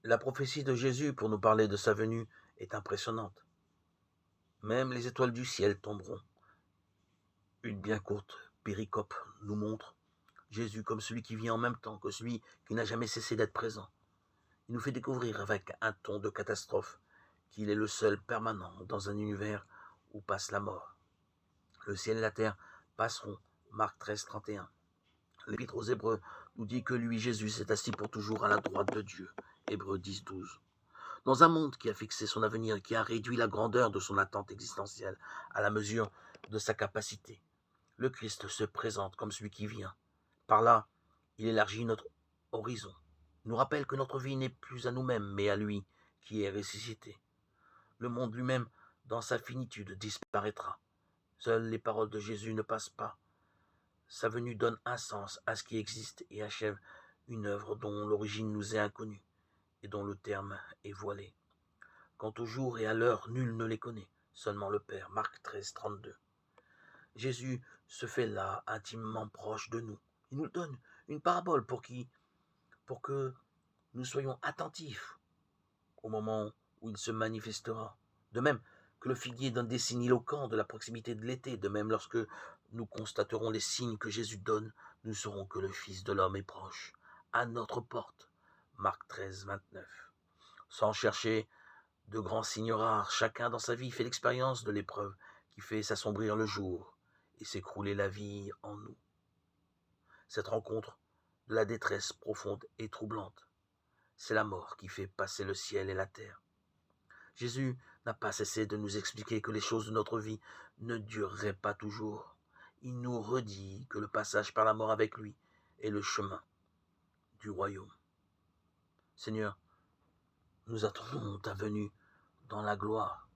La prophétie de Jésus pour nous parler de sa venue est impressionnante. Même les étoiles du ciel tomberont. Une bien courte péricope nous montre Jésus comme celui qui vient en même temps que celui qui n'a jamais cessé d'être présent. Il nous fait découvrir avec un ton de catastrophe qu'il est le seul permanent dans un univers où passe la mort. Le ciel et la terre passeront. Marc 13, 31. L'Épître aux Hébreux nous dit que lui, Jésus, s'est assis pour toujours à la droite de Dieu. Hébreux 10, 12. Dans un monde qui a fixé son avenir et qui a réduit la grandeur de son attente existentielle à la mesure de sa capacité, le Christ se présente comme celui qui vient. Par là, il élargit notre horizon. Il nous rappelle que notre vie n'est plus à nous-mêmes, mais à lui qui est ressuscité. Le monde lui-même, dans sa finitude, disparaîtra. Seules les paroles de Jésus ne passent pas. Sa venue donne un sens à ce qui existe et achève une œuvre dont l'origine nous est inconnue et dont le terme est voilé. Quant au jour et à l'heure, nul ne les connaît, seulement le Père. Marc 13, 32. Jésus se fait là, intimement proche de nous. Il nous donne une parabole pour que nous soyons attentifs au moment où il se manifestera. De même que le figuier donne des signes éloquents de la proximité de l'été, de même lorsque nous constaterons les signes que Jésus donne, nous saurons que le Fils de l'homme est proche, à notre porte. Marc 13, 29. Sans chercher de grands signes rares, chacun dans sa vie fait l'expérience de l'épreuve qui fait s'assombrir le jour et s'écrouler la vie en nous. Cette rencontre de la détresse profonde et troublante, c'est la mort qui fait passer le ciel et la terre. Jésus n'a pas cessé de nous expliquer que les choses de notre vie ne dureraient pas toujours. Il nous redit que le passage par la mort avec lui est le chemin du royaume. Seigneur, nous attendons ta venue dans la gloire.